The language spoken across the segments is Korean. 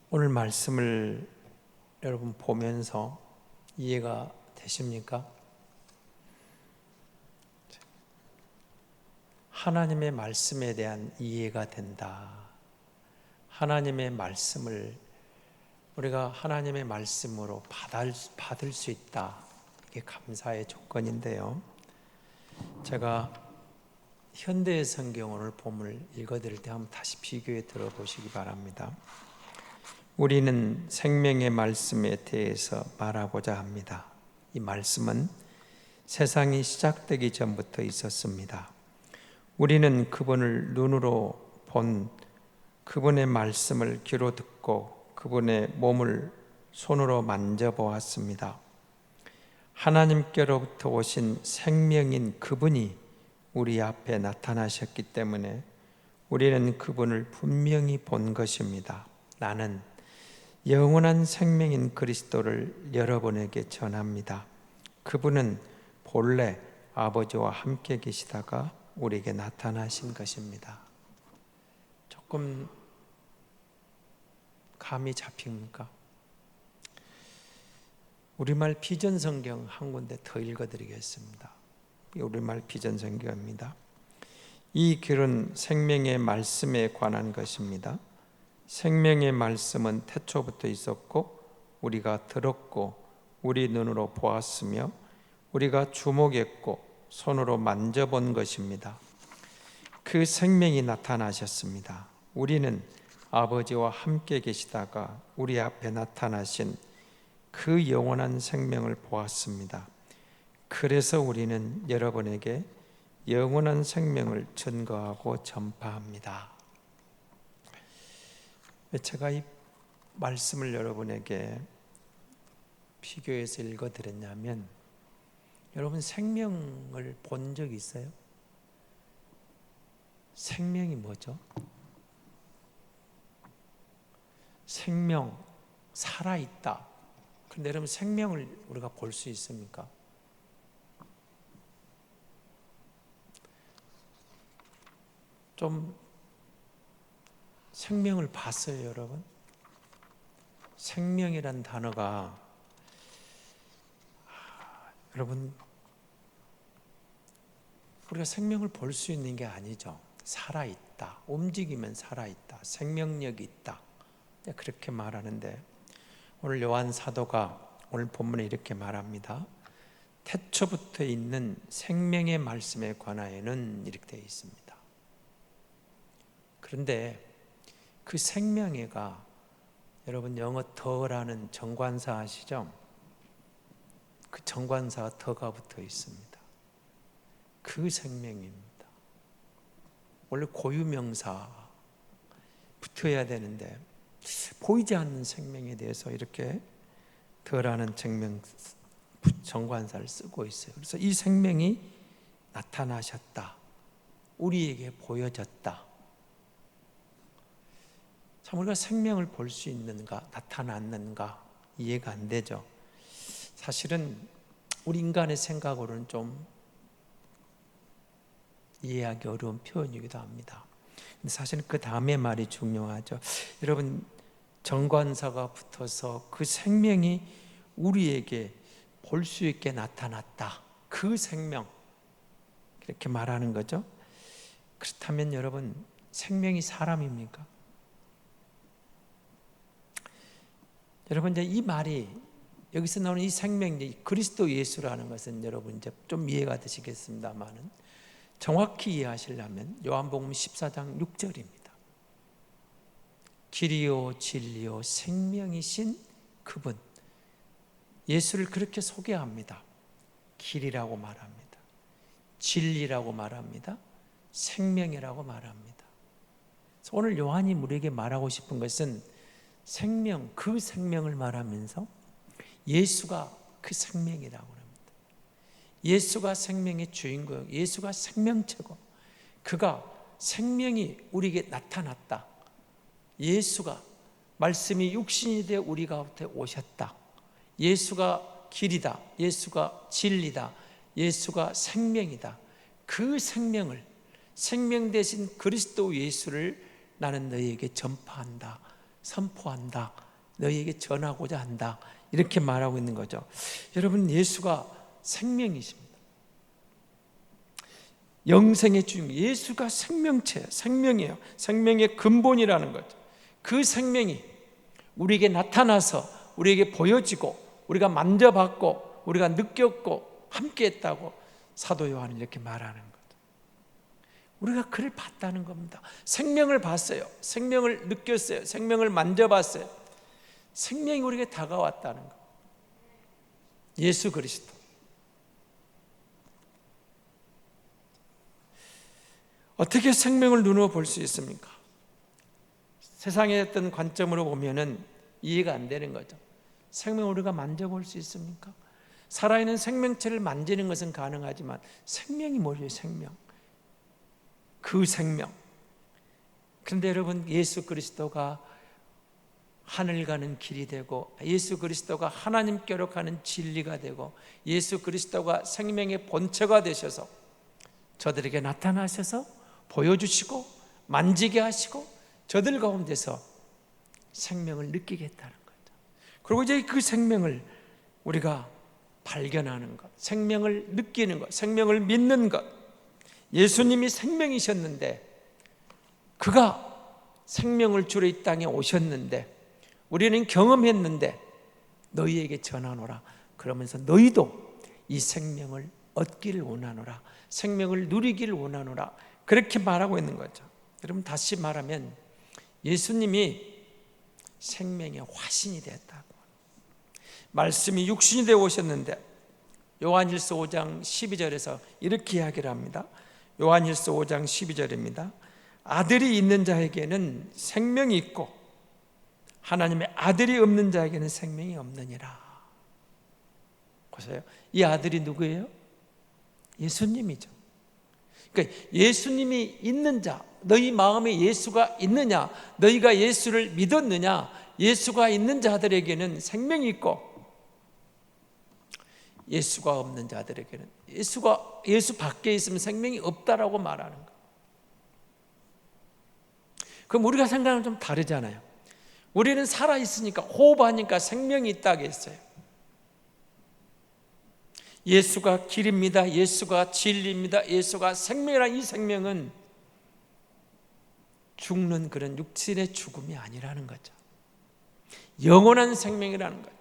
오늘 말씀을 여러분 보면서 이해가 되십니까? 하나님의 말씀에 대한 이해가 된다. 하나님의 말씀을 우리가 하나님의 말씀으로 받을 수 있다. 이게 감사의 조건인데요. 제가 현대의 성경 오늘 본문을 읽어드릴 때 한번 다시 비교해 들어보시기 바랍니다. 우리는 생명의 말씀에 대해서 말하고자 합니다. 이 말씀은 세상이 시작되기 전부터 있었습니다. 우리는 그분을 눈으로 본 그분의 말씀을 귀로 듣고 그분의 몸을 손으로 만져보았습니다. 하나님께로부터 오신 생명인 그분이 우리 앞에 나타나셨기 때문에 우리는 그분을 분명히 본 것입니다. 나는 영원한 생명인 그리스도를 여러분에게 전합니다. 그분은 본래 아버지와 함께 계시다가 우리에게 나타나신 것입니다. 조금 감이 잡힙니까? 우리말 비전 성경 한 군데 더 읽어드리겠습니다. 우리말 비전 성경입니다. 이 글은 생명의 말씀에 관한 것입니다. 생명의 말씀은 태초부터 있었고 우리가 들었고 우리 눈으로 보았으며 우리가 주목했고 손으로 만져본 것입니다. 그 생명이 나타나셨습니다. 우리는 아버지와 함께 계시다가 우리 앞에 나타나신 그 영원한 생명을 보았습니다. 그래서 우리는 여러분에게 영원한 생명을 증거하고 전파합니다. 제가 이 말씀을 여러분에게 비교해서 읽어드렸냐면, 여러분 생명을 본 적 있어요? 생명이 뭐죠? 생명, 살아있다. 그런데 여러분 생명을 우리가 볼 수 있습니까? 좀 생명을 봤어요, 여러분? 생명이란 단어가 여러분 우리가 생명을 볼 수 있는 게 아니죠. 살아있다, 움직이면 살아있다, 생명력이 있다, 그렇게 말하는데, 오늘 요한 사도가 오늘 본문에 이렇게 말합니다. 태초부터 있는 생명의 말씀에 관하여는 이렇게 되어 있습니다. 그런데 그 생명애가 여러분 영어 더라는 정관사 아시죠? 그 정관사 더가 붙어 있습니다. 그 생명입니다. 원래 고유명사 붙어야 되는데 보이지 않는 생명에 대해서 이렇게 더라는 정관사를 쓰고 있어요. 그래서 이 생명이 나타나셨다, 우리에게 보여졌다. 참 우리가 생명을 볼 수 있는가, 나타났는가 이해가 안 되죠. 사실은 우리 인간의 생각으로는 좀 이해하기 어려운 표현이기도 합니다. 근데 사실은 그 다음에 말이 중요하죠. 여러분, 정관사가 붙어서 그 생명이 우리에게 볼 수 있게 나타났다. 그 생명, 이렇게 말하는 거죠. 그렇다면 여러분, 생명이 사람입니까? 여러분, 이제 이 말이 여기서 나오는 이 생명이 그리스도 예수라는 것은 여러분 이제 좀 이해가 되시겠습니다만은, 정확히 이해하시려면 요한복음 14장 6절입니다. 길이요 진리요 생명이신 그분, 예수를 그렇게 소개합니다. 길이라고 말합니다. 진리라고 말합니다. 생명이라고 말합니다. 그래서 오늘 요한이 우리에게 말하고 싶은 것은 생명, 그 생명을 말하면서 예수가 그 생명이라고 합니다. 예수가 생명의 주인공, 예수가 생명체고 그가 생명이 우리에게 나타났다. 예수가 말씀이 육신이 되어 우리 가운데 오셨다. 예수가 길이다, 예수가 진리다, 예수가 생명이다. 그 생명을, 생명 대신 그리스도 예수를 나는 너희에게 전파한다. 선포한다. 너희에게 전하고자 한다. 이렇게 말하고 있는 거죠. 여러분, 예수가 생명이십니다. 영생의 주인, 예수가 생명체예요. 생명이에요. 생명의 근본이라는 거죠. 그 생명이 우리에게 나타나서 우리에게 보여지고 우리가 만져봤고 우리가 느꼈고 함께했다고 사도 요한은 이렇게 말하는 거죠. 우리가 그를 봤다는 겁니다. 생명을 봤어요. 생명을 느꼈어요. 생명을 만져봤어요. 생명이 우리에게 다가왔다는 것. 예수 그리스도. 어떻게 생명을 눈으로 볼 수 있습니까? 세상의 어떤 관점으로 보면은 이해가 안 되는 거죠. 생명을 우리가 만져볼 수 있습니까? 살아있는 생명체를 만지는 것은 가능하지만 생명이 뭐예요? 생명. 그 생명. 그런데 여러분, 예수 그리스도가 하늘 가는 길이 되고 예수 그리스도가 하나님께로 가는 진리가 되고 예수 그리스도가 생명의 본체가 되셔서 저들에게 나타나셔서 보여주시고 만지게 하시고 저들 가운데서 생명을 느끼게 했다는 거죠. 그리고 이제 그 생명을 우리가 발견하는 것, 생명을 느끼는 것, 생명을 믿는 것. 예수님이 생명이셨는데 그가 생명을 주러 이 땅에 오셨는데 우리는 경험했는데 너희에게 전하노라. 그러면서 너희도 이 생명을 얻기를 원하노라. 생명을 누리기를 원하노라. 그렇게 말하고 있는 거죠. 여러분, 다시 말하면 예수님이 생명의 화신이 되었다고. 말씀이 육신이 되어 오셨는데 요한일서 5장 12절에서 이렇게 이야기를 합니다. 요한일서 5장 12절입니다. 아들이 있는 자에게는 생명이 있고 하나님의 아들이 없는 자에게는 생명이 없느니라. 보세요. 이 아들이 누구예요? 예수님이죠. 그러니까 예수님이 있는 자, 너희 마음에 예수가 있느냐, 너희가 예수를 믿었느냐, 예수가 있는 자들에게는 생명이 있고 예수가 없는 자들에게는 예수 밖에 있으면 생명이 없다라고 말하는 거예요. 그럼 우리가 생각하면 좀 다르잖아요. 우리는 살아있으니까 호흡하니까 생명이 있다고 했어요. 예수가 길입니다. 예수가 진리입니다. 예수가 생명이라는 이 생명은 죽는 그런 육신의 죽음이 아니라는 거죠. 영원한 생명이라는 거죠.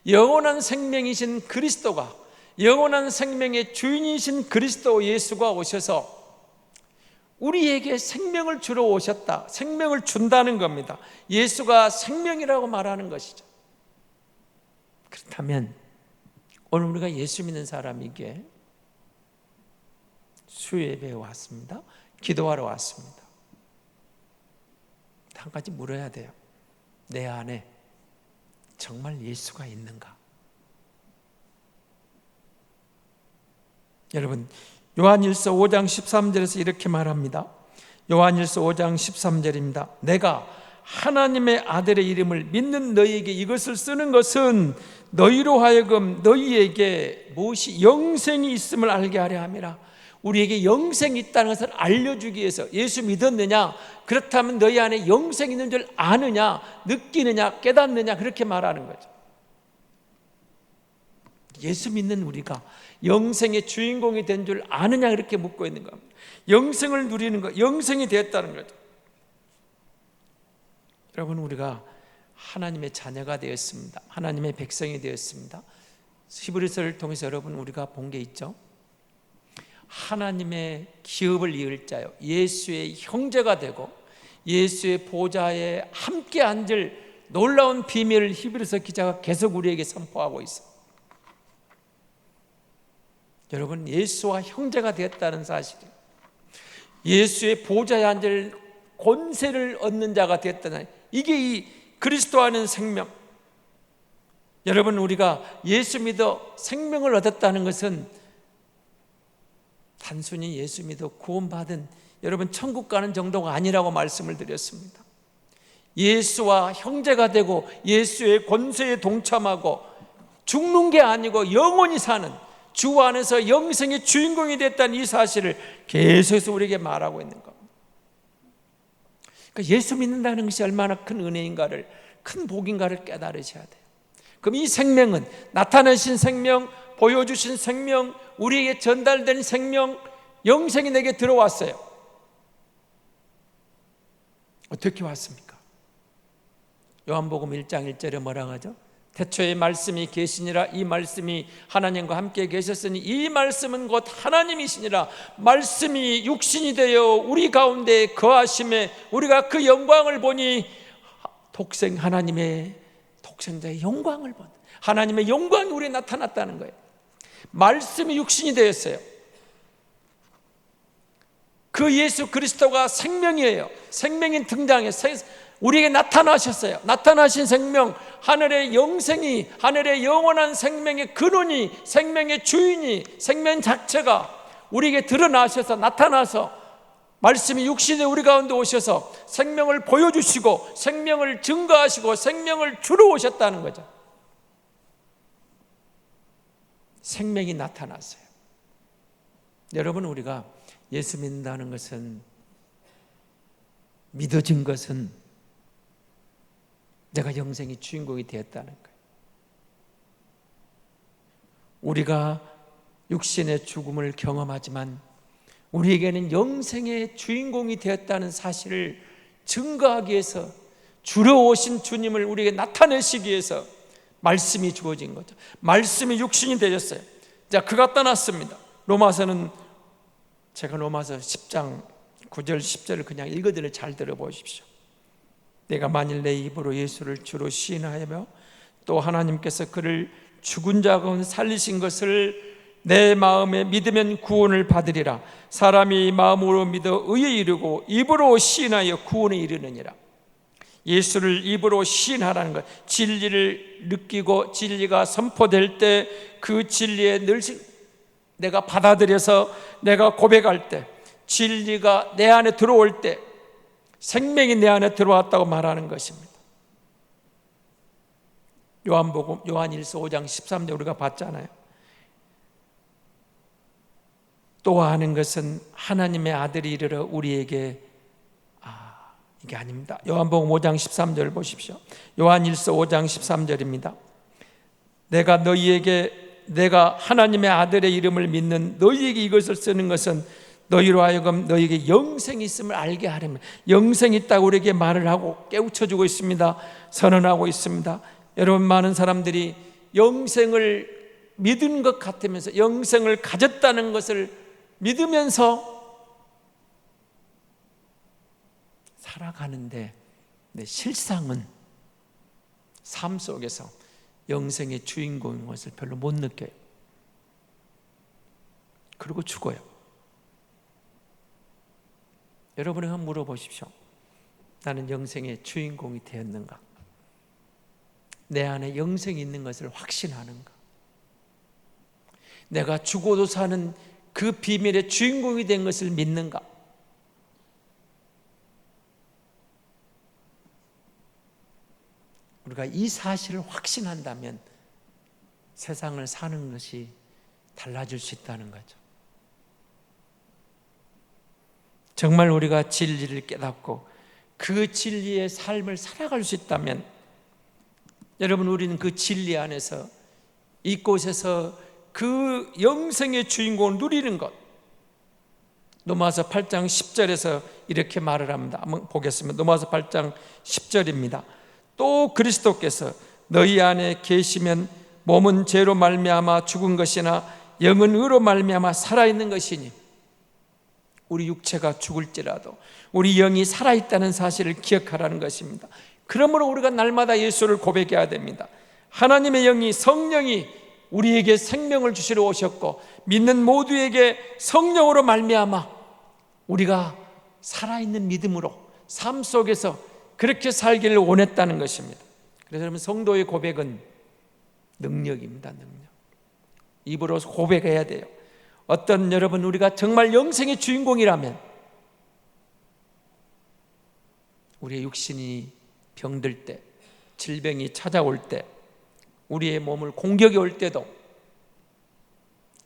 영원한 생명이신 그리스도가, 영원한 생명의 주인이신 그리스도 예수가 오셔서 우리에게 생명을 주러 오셨다. 생명을 준다는 겁니다. 예수가 생명이라고 말하는 것이죠. 그렇다면 오늘 우리가 예수 믿는 사람이기에 수요예배에 왔습니다. 기도하러 왔습니다. 한 가지 물어야 돼요. 내 안에 정말 예수가 있는가? 여러분, 요한일서 5장 13절에서 이렇게 말합니다. 요한일서 5장 13절입니다. 내가 하나님의 아들의 이름을 믿는 너희에게 이것을 쓰는 것은 너희로 하여금 너희에게 무엇이 영생이 있음을 알게 하려 함이라. 우리에게 영생이 있다는 것을 알려주기 위해서. 예수 믿었느냐? 그렇다면 너희 안에 영생이 있는 줄 아느냐? 느끼느냐? 깨닫느냐? 그렇게 말하는 거죠. 예수 믿는 우리가 영생의 주인공이 된 줄 아느냐? 그렇게 묻고 있는 겁니다. 영생을 누리는 것, 영생이 되었다는 거죠. 여러분, 우리가 하나님의 자녀가 되었습니다. 하나님의 백성이 되었습니다. 히브리서를 통해서 여러분 우리가 본 게 있죠. 하나님의 기업을 이을 자요, 예수의 형제가 되고 예수의 보좌에 함께 앉을 놀라운 비밀을 히브리서 기자가 계속 우리에게 선포하고 있어요. 여러분, 예수와 형제가 되었다는 사실이에요. 예수의 보좌에 앉을 권세를 얻는 자가 되었다는, 이게 이 그리스도 안은 생명. 여러분, 우리가 예수 믿어 생명을 얻었다는 것은 단순히 예수 믿어 구원받은, 여러분 천국 가는 정도가 아니라고 말씀을 드렸습니다. 예수와 형제가 되고 예수의 권세에 동참하고 죽는 게 아니고 영원히 사는, 주 안에서 영생의 주인공이 됐다는 이 사실을 계속해서 우리에게 말하고 있는 겁니다. 그러니까 예수 믿는다는 것이 얼마나 큰 은혜인가를, 큰 복인가를 깨달으셔야 돼요. 그럼 이 생명은 나타내신 생명, 보여주신 생명, 우리에게 전달된 생명, 영생이 내게 들어왔어요. 어떻게 왔습니까? 요한복음 1장 1절에 뭐라고 하죠? 태초에 말씀이 계시니라. 이 말씀이 하나님과 함께 계셨으니 이 말씀은 곧 하나님이시니라. 말씀이 육신이 되어 우리 가운데 거하심에 우리가 그 영광을 보니 하나님의 독생자의 영광을 본, 하나님의 영광이 우리에 나타났다는 거예요. 말씀이 육신이 되었어요. 그 예수 그리스도가 생명이에요. 생명이 등장해서 우리에게 나타나셨어요. 나타나신 생명, 하늘의 영생이, 하늘의 영원한 생명의 근원이, 생명의 주인이, 생명 자체가 우리에게 드러나셔서, 나타나서 말씀이 육신에 우리 가운데 오셔서 생명을 보여주시고 생명을 증거하시고 생명을 주러 오셨다는 거죠. 생명이 나타났어요. 여러분, 우리가 예수 믿는다는 것은, 믿어진 것은 내가 영생의 주인공이 되었다는 거예요. 우리가 육신의 죽음을 경험하지만 우리에게는 영생의 주인공이 되었다는 사실을 증거하기 위해서, 주러 오신 주님을 우리에게 나타내시기 위해서 말씀이 주어진 거죠. 말씀이 육신이 되셨어요. 자, 그가 떠났습니다. 로마서는, 제가 로마서 10장 9절 10절을 그냥 읽어드려 잘 들어보십시오. 내가 만일 내 입으로 예수를 주로 시인하며 또 하나님께서 그를 죽은 자 가운데 살리신 것을 내 마음에 믿으면 구원을 받으리라. 사람이 마음으로 믿어 의에 이르고 입으로 시인하여 구원에 이르느니라. 예수를 입으로 시인하라는 것, 진리를 느끼고 진리가 선포될 때 그 진리에 늘 내가 받아들여서 내가 고백할 때, 진리가 내 안에 들어올 때 생명이 내 안에 들어왔다고 말하는 것입니다. 요한복음, 요한일서 5장 13절 우리가 봤잖아요. 또 하는 것은 하나님의 아들이 이르러 우리에게, 이게 아닙니다. 요한복음 5장 13절 보십시오. 요한일서 5장 13절입니다. 내가 하나님의 아들의 이름을 믿는 너희에게 이것을 쓰는 것은 너희로 하여금 너희에게 영생이 있음을 알게 하려면, 영생이 있다고 우리에게 말을 하고 깨우쳐주고 있습니다. 선언하고 있습니다. 여러분, 많은 사람들이 영생을 믿은 것 같으면서, 영생을 가졌다는 것을 믿으면서 살아가는데, 실상은 삶 속에서 영생의 주인공인 것을 별로 못 느껴요. 그리고 죽어요. 여러분이 한번 물어보십시오. 나는 영생의 주인공이 되었는가? 내 안에 영생이 있는 것을 확신하는가? 내가 죽어도 사는 그 비밀의 주인공이 된 것을 믿는가? 우리가 이 사실을 확신한다면 세상을 사는 것이 달라질 수 있다는 거죠. 정말 우리가 진리를 깨닫고 그 진리의 삶을 살아갈 수 있다면, 여러분, 우리는 그 진리 안에서, 이곳에서 그 영생의 주인공을 누리는 것, 로마서 8장 10절에서 이렇게 말을 합니다. 한번 보겠습니다. 로마서 8장 10절입니다. 또 그리스도께서 너희 안에 계시면 몸은 죄로 말미암아 죽은 것이나 영은 의로 말미암아 살아있는 것이니, 우리 육체가 죽을지라도 우리 영이 살아있다는 사실을 기억하라는 것입니다. 그러므로 우리가 날마다 예수를 고백해야 됩니다. 하나님의 영이, 성령이 우리에게 생명을 주시러 오셨고, 믿는 모두에게 성령으로 말미암아 우리가 살아있는 믿음으로 삶 속에서 그렇게 살기를 원했다는 것입니다. 그래서 여러분, 성도의 고백은 능력입니다. 능력. 입으로 고백해야 돼요. 여러분, 우리가 정말 영생의 주인공이라면, 우리의 육신이 병들 때, 질병이 찾아올 때, 우리의 몸을 공격이 올 때도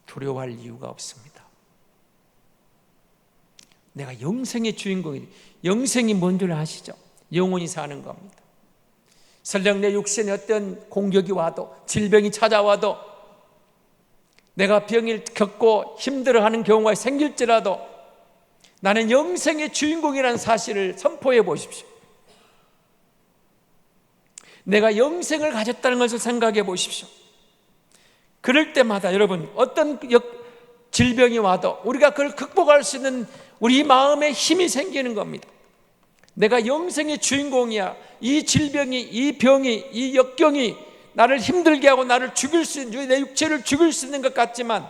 두려워할 이유가 없습니다. 내가 영생의 주인공이, 영생이 뭔 줄 아시죠? 영원히 사는 겁니다. 설령 내 육신에 어떤 공격이 와도, 질병이 찾아와도, 내가 병을 겪고 힘들어하는 경우가 생길지라도 나는 영생의 주인공이라는 사실을 선포해 보십시오. 내가 영생을 가졌다는 것을 생각해 보십시오. 그럴 때마다 여러분, 어떤 질병이 와도 우리가 그걸 극복할 수 있는 우리 마음에 힘이 생기는 겁니다. 내가 영생의 주인공이야. 이 질병이, 이 병이, 이 역경이 나를 힘들게 하고 나를 죽일 수 있는, 내 육체를 죽일 수 있는 것 같지만,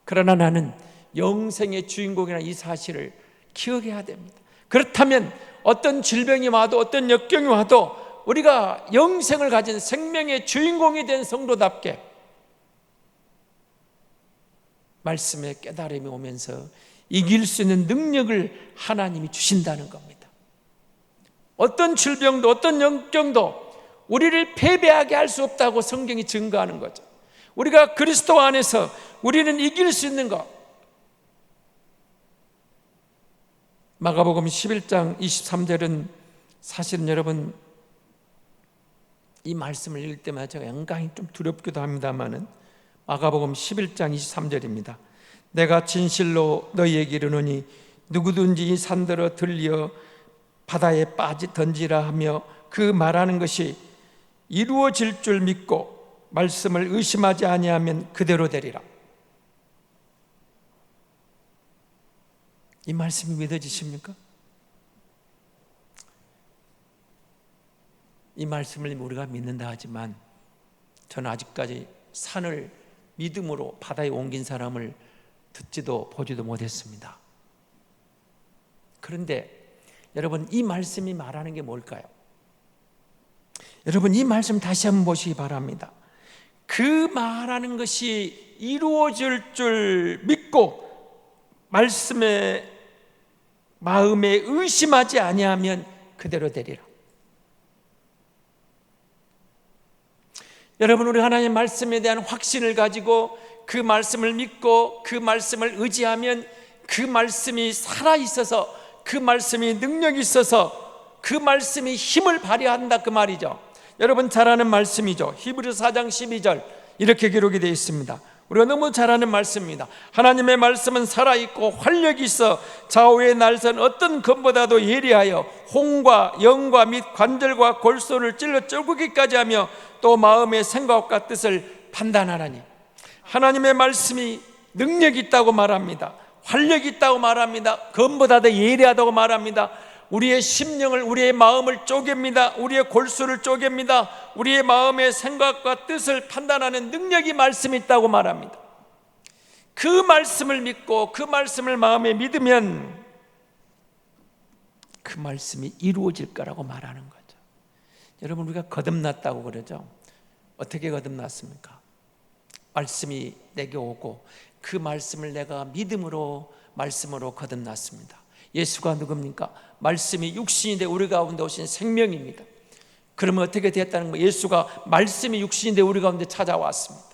그러나 나는 영생의 주인공이라는 이 사실을 기억해야 됩니다. 그렇다면 어떤 질병이 와도, 어떤 역경이 와도 우리가 영생을 가진 생명의 주인공이 된 성도답게 말씀의 깨달음이 오면서 이길 수 있는 능력을 하나님이 주신다는 겁니다. 어떤 질병도, 어떤 역경도 우리를 패배하게 할 수 없다고 성경이 증거하는 거죠. 우리가 그리스도 안에서 우리는 이길 수 있는 것. 마가복음 11장 23절은 사실은 여러분, 이 말씀을 읽을 때마다 제가 영광이 좀 두렵기도 합니다만은, 마가복음 11장 23절입니다. 내가 진실로 너희에게 이르노니 누구든지 이 산들어 들려 바다에 던지라 하며 그 말하는 것이 이루어질 줄 믿고 말씀을 의심하지 아니하면 그대로 되리라. 이 말씀이 믿어지십니까? 이 말씀을 우리가 믿는다 하지만 저는 아직까지 산을 믿음으로 바다에 옮긴 사람을 듣지도 보지도 못했습니다. 그런데 여러분, 이 말씀이 말하는 게 뭘까요? 여러분, 이 말씀 다시 한번 보시기 바랍니다. 그 말하는 것이 이루어질 줄 믿고 말씀에 마음에 의심하지 아니하면 그대로 되리라. 여러분, 우리 하나님의 말씀에 대한 확신을 가지고 그 말씀을 믿고 그 말씀을 의지하면 그 말씀이 살아있어서, 그 말씀이 능력이 있어서, 그 말씀이 힘을 발휘한다, 그 말이죠. 여러분 잘 아는 말씀이죠. 히브리서 4장 12절 이렇게 기록이 되어 있습니다. 우리가 너무 잘 아는 말씀입니다. 하나님의 말씀은 살아있고 활력이 있어 좌우의 날선 어떤 검보다도 예리하여 홍과 영과 및 관절과 골소를 찔러 쪼개기까지 하며 또 마음의 생각과 뜻을 판단하나니. 하나님의 말씀이 능력이 있다고 말합니다. 활력이 있다고 말합니다. 검보다도 예리하다고 말합니다. 우리의 심령을, 우리의 마음을 쪼갭니다. 우리의 골수를 쪼갭니다. 우리의 마음의 생각과 뜻을 판단하는 능력이 말씀이 있다고 말합니다. 그 말씀을 믿고 그 말씀을 마음에 믿으면 그 말씀이 이루어질 거라고 말하는 거죠. 여러분, 우리가 거듭났다고 그러죠. 어떻게 거듭났습니까? 말씀이 내게 오고 그 말씀을 내가 믿음으로, 말씀으로 거듭났습니다. 예수가 누굽니까? 말씀이 육신이 돼 우리 가운데 오신 생명입니다. 그러면 어떻게 됐다는 거예요? 예수가 말씀이 육신이 돼 우리 가운데 찾아왔습니다.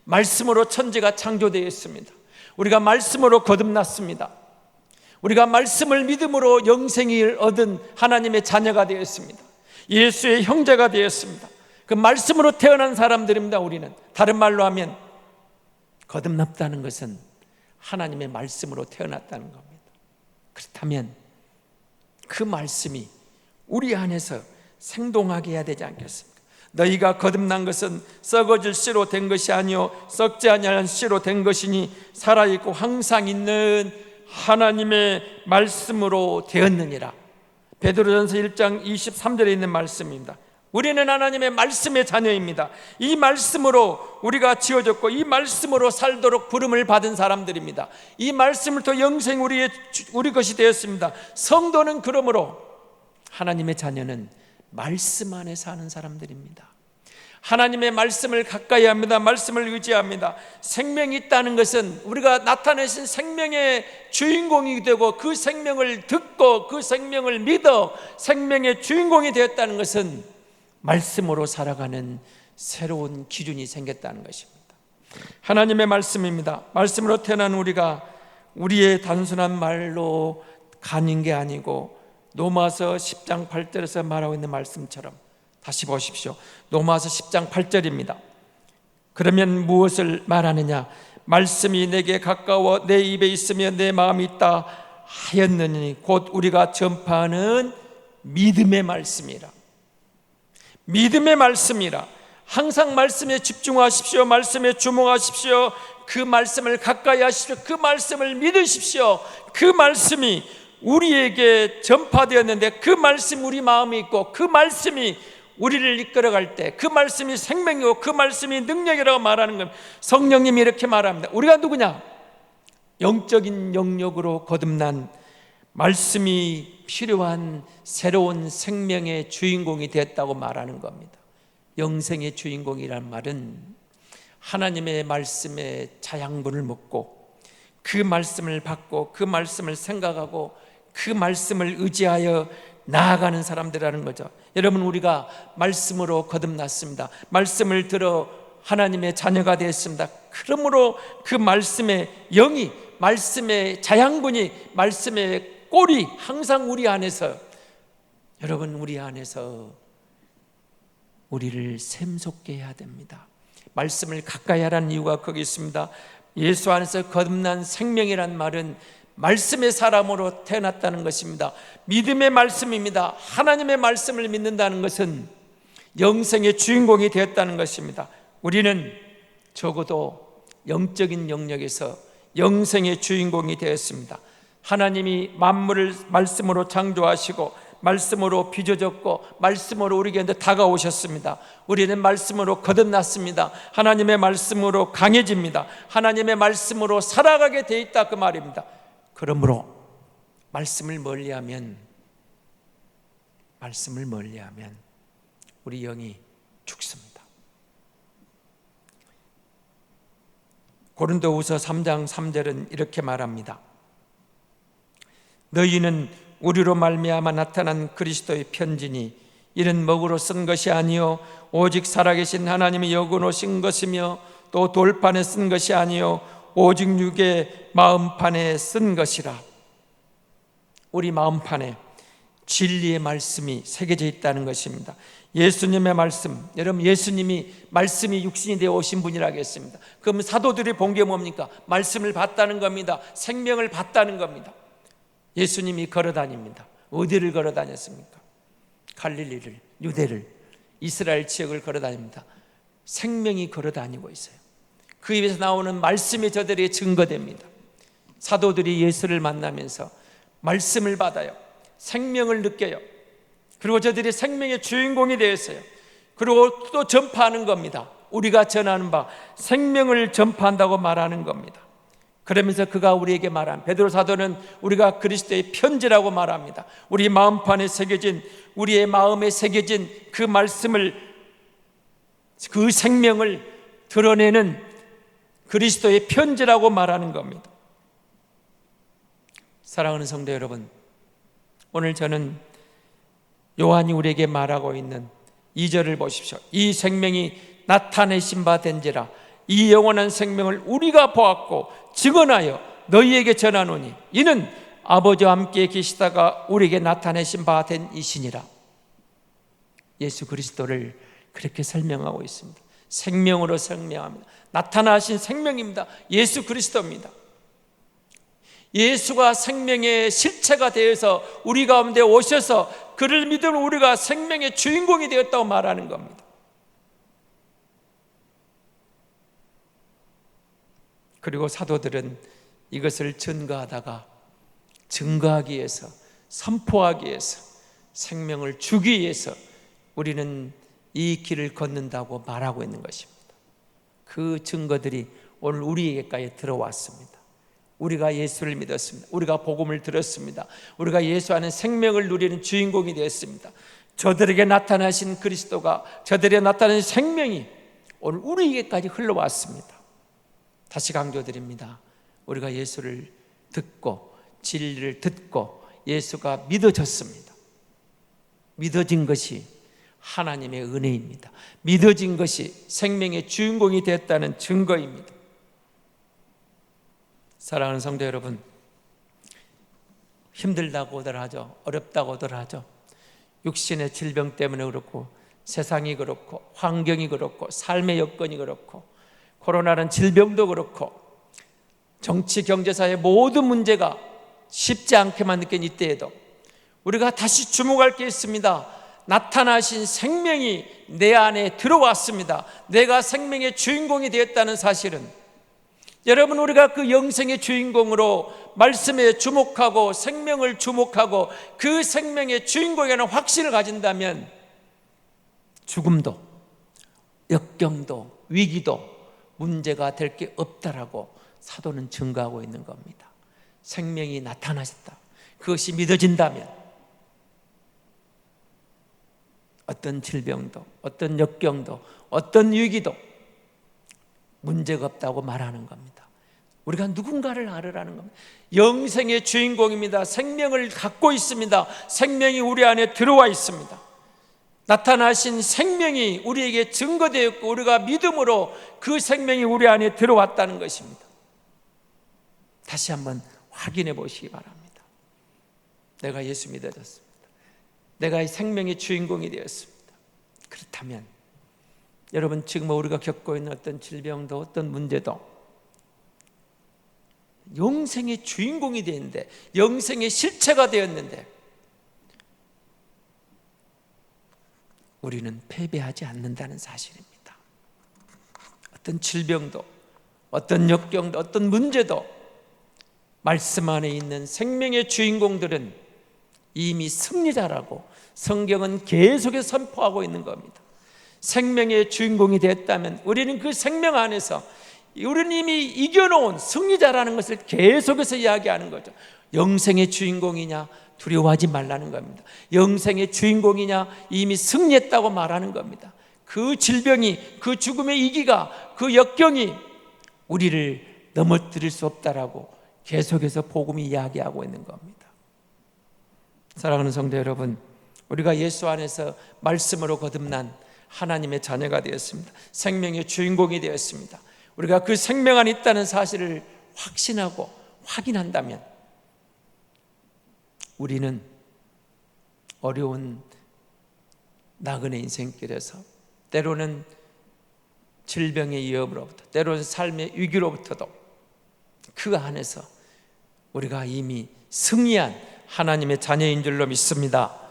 말씀으로 천지가 창조되어 있습니다. 우리가 말씀으로 거듭났습니다. 우리가 말씀을 믿음으로 영생을 얻은 하나님의 자녀가 되었습니다. 예수의 형제가 되었습니다. 그 말씀으로 태어난 사람들입니다. 우리는 다른 말로 하면 거듭났다는 것은 하나님의 말씀으로 태어났다는 겁니다. 그렇다면 그 말씀이 우리 안에서 생동하게 해야 되지 않겠습니까? 너희가 거듭난 것은 썩어질 씨로 된 것이 아니요 썩지 아니할 씨로 된 것이니 살아있고 항상 있는 하나님의 말씀으로 되었느니라. 베드로전서 1장 23절에 있는 말씀입니다. 우리는 하나님의 말씀의 자녀입니다. 이 말씀으로 우리가 지어졌고 이 말씀으로 살도록 부름을 받은 사람들입니다. 이 말씀을 통해 영생 우리 것이 되었습니다. 성도는 그러므로 하나님의 자녀는 말씀 안에 사는 사람들입니다. 하나님의 말씀을 가까이 합니다. 말씀을 의지합니다. 생명이 있다는 것은 우리가 나타내신 생명의 주인공이 되고 그 생명을 듣고 그 생명을 믿어 생명의 주인공이 되었다는 것은 말씀으로 살아가는 새로운 기준이 생겼다는 것입니다. 하나님의 말씀입니다. 말씀으로 태어난 우리가 우리의 단순한 말로 가는 게 아니고 로마서 10장 8절에서 말하고 있는 말씀처럼, 다시 보십시오. 로마서 10장 8절입니다. 그러면 무엇을 말하느냐? 말씀이 내게 가까워 내 입에 있으며 내 마음이 있다 하였느니 곧 우리가 전파하는 믿음의 말씀이라. 믿음의 말씀이라. 항상 말씀에 집중하십시오. 말씀에 주목하십시오. 그 말씀을 가까이 하십시오. 그 말씀을 믿으십시오. 그 말씀이 우리에게 전파되었는데 그 말씀 우리 마음에 있고 그 말씀이 우리를 이끌어갈 때 그 말씀이 생명이고 그 말씀이 능력이라고 말하는 겁니다. 성령님이 이렇게 말합니다. 우리가 누구냐? 영적인 영역으로 거듭난 말씀이 필요한 새로운 생명의 주인공이 됐다고 말하는 겁니다. 영생의 주인공이란 말은 하나님의 말씀에 자양분을 먹고 그 말씀을 받고 그 말씀을 생각하고 그 말씀을 의지하여 나아가는 사람들이라는 거죠. 여러분, 우리가 말씀으로 거듭났습니다. 말씀을 들어 하나님의 자녀가 되었습니다. 그러므로 그 말씀의 영이, 말씀의 자양분이, 말씀의 꼴이 항상 우리 안에서, 여러분, 우리 안에서 우리를 샘솟게 해야 됩니다. 말씀을 가까이 하라는 이유가 거기 있습니다. 예수 안에서 거듭난 생명이란 말은 말씀의 사람으로 태어났다는 것입니다. 믿음의 말씀입니다. 하나님의 말씀을 믿는다는 것은 영생의 주인공이 되었다는 것입니다. 우리는 적어도 영적인 영역에서 영생의 주인공이 되었습니다. 하나님이 만물을 말씀으로 창조하시고 말씀으로 빚어졌고 말씀으로 우리에게 다가오셨습니다. 우리는 말씀으로 거듭났습니다. 하나님의 말씀으로 강해집니다. 하나님의 말씀으로 살아가게 돼 있다, 그 말입니다. 그러므로 말씀을 멀리하면 우리 영이 죽습니다. 고린도후서 3장 3절은 이렇게 말합니다. 너희는 우리로 말미암아 나타난 그리스도의 편지니 이는 먹으로 쓴 것이 아니요 오직 살아계신 하나님의 영으로 쓴 것이며 또 돌판에 쓴 것이 아니요 오직 육의 마음판에 쓴 것이라. 우리 마음판에 진리의 말씀이 새겨져 있다는 것입니다. 예수님의 말씀, 여러분, 예수님이 말씀이 육신이 되어 오신 분이라고 했습니다. 그럼 사도들이 본 게 뭡니까? 말씀을 봤다는 겁니다. 생명을 봤다는 겁니다. 예수님이 걸어다닙니다. 어디를 걸어다녔습니까? 갈릴리를, 유대를, 이스라엘 지역을 걸어다닙니다. 생명이 걸어다니고 있어요. 그 입에서 나오는 말씀이 저들에게 증거됩니다. 사도들이 예수를 만나면서 말씀을 받아요. 생명을 느껴요. 그리고 저들이 생명의 주인공이 되었어요. 그리고 또 전파하는 겁니다. 우리가 전하는 바 생명을 전파한다고 말하는 겁니다. 그러면서 그가 우리에게 말한, 베드로 사도는 우리가 그리스도의 편지라고 말합니다. 우리 마음판에 새겨진, 우리의 마음에 새겨진 그 말씀을, 그 생명을 드러내는 그리스도의 편지라고 말하는 겁니다. 사랑하는 성도 여러분, 오늘 저는 요한이 우리에게 말하고 있는 2절을 보십시오. 이 생명이 나타내신 바 된지라. 이 영원한 생명을 우리가 보았고 증언하여 너희에게 전하노니 이는 아버지와 함께 계시다가 우리에게 나타내신 바 된 이시니라. 예수 그리스도를 그렇게 설명하고 있습니다. 생명으로 설명합니다. 나타나신 생명입니다. 예수 그리스도입니다. 예수가 생명의 실체가 되어서 우리 가운데 오셔서 그를 믿으면 우리가 생명의 주인공이 되었다고 말하는 겁니다. 그리고 사도들은 이것을 증거하기 위해서, 선포하기 위해서, 생명을 주기 위해서 우리는 이 길을 걷는다고 말하고 있는 것입니다. 그 증거들이 오늘 우리에게까지 들어왔습니다. 우리가 예수를 믿었습니다. 우리가 복음을 들었습니다. 우리가 예수 안에 생명을 누리는 주인공이 되었습니다. 저들에게 나타나신 그리스도가, 저들에게 나타나신 생명이 오늘 우리에게까지 흘러왔습니다. 다시 강조드립니다. 우리가 예수를 듣고 진리를 듣고 예수가 믿어졌습니다. 믿어진 것이 하나님의 은혜입니다. 믿어진 것이 생명의 주인공이 됐다는 증거입니다. 사랑하는 성도 여러분, 힘들다고들 하죠. 어렵다고들 하죠. 육신의 질병 때문에 그렇고, 세상이 그렇고, 환경이 그렇고, 삶의 여건이 그렇고, 코로나는 질병도 그렇고, 정치, 경제, 사회 모든 문제가 쉽지 않게만 느낀 이때에도 우리가 다시 주목할 게 있습니다. 나타나신 생명이 내 안에 들어왔습니다. 내가 생명의 주인공이 되었다는 사실은, 여러분, 우리가 그 영생의 주인공으로 말씀에 주목하고 생명을 주목하고 그 생명의 주인공이라는 확신을 가진다면 죽음도, 역경도, 위기도 문제가 될 게 없다라고 사도는 증거하고 있는 겁니다. 생명이 나타나셨다. 그것이 믿어진다면 어떤 질병도, 어떤 역경도, 어떤 위기도 문제가 없다고 말하는 겁니다. 우리가 누군가를 알으라는 겁니다. 영생의 주인공입니다. 생명을 갖고 있습니다. 생명이 우리 안에 들어와 있습니다. 나타나신 생명이 우리에게 증거되었고 우리가 믿음으로 그 생명이 우리 안에 들어왔다는 것입니다. 다시 한번 확인해 보시기 바랍니다. 내가 예수 믿어졌습니다. 내가 이 생명의 주인공이 되었습니다. 그렇다면 여러분, 지금 우리가 겪고 있는 어떤 질병도 어떤 문제도 영생의 주인공이 되었는데, 영생의 실체가 되었는데 우리는 패배하지 않는다는 사실입니다. 어떤 질병도, 어떤 역경도, 어떤 문제도 말씀 안에 있는 생명의 주인공들은 이미 승리자라고 성경은 계속해서 선포하고 있는 겁니다. 생명의 주인공이 됐다면 우리는 그 생명 안에서 우리는 이미 이겨놓은 승리자라는 것을 계속해서 이야기하는 거죠. 영생의 주인공이냐? 두려워하지 말라는 겁니다. 영생의 주인공이냐? 이미 승리했다고 말하는 겁니다. 그 질병이, 그 죽음의 이기가, 그 역경이 우리를 넘어뜨릴 수 없다라고 계속해서 복음이 이야기하고 있는 겁니다. 사랑하는 성도 여러분, 우리가 예수 안에서 말씀으로 거듭난 하나님의 자녀가 되었습니다. 생명의 주인공이 되었습니다. 우리가 그 생명 안에 있다는 사실을 확신하고 확인한다면 우리는 어려운 나그네 인생길에서 때로는 질병의 위협으로부터, 때로는 삶의 위기로부터도 그 안에서 우리가 이미 승리한 하나님의 자녀인 줄로 믿습니다.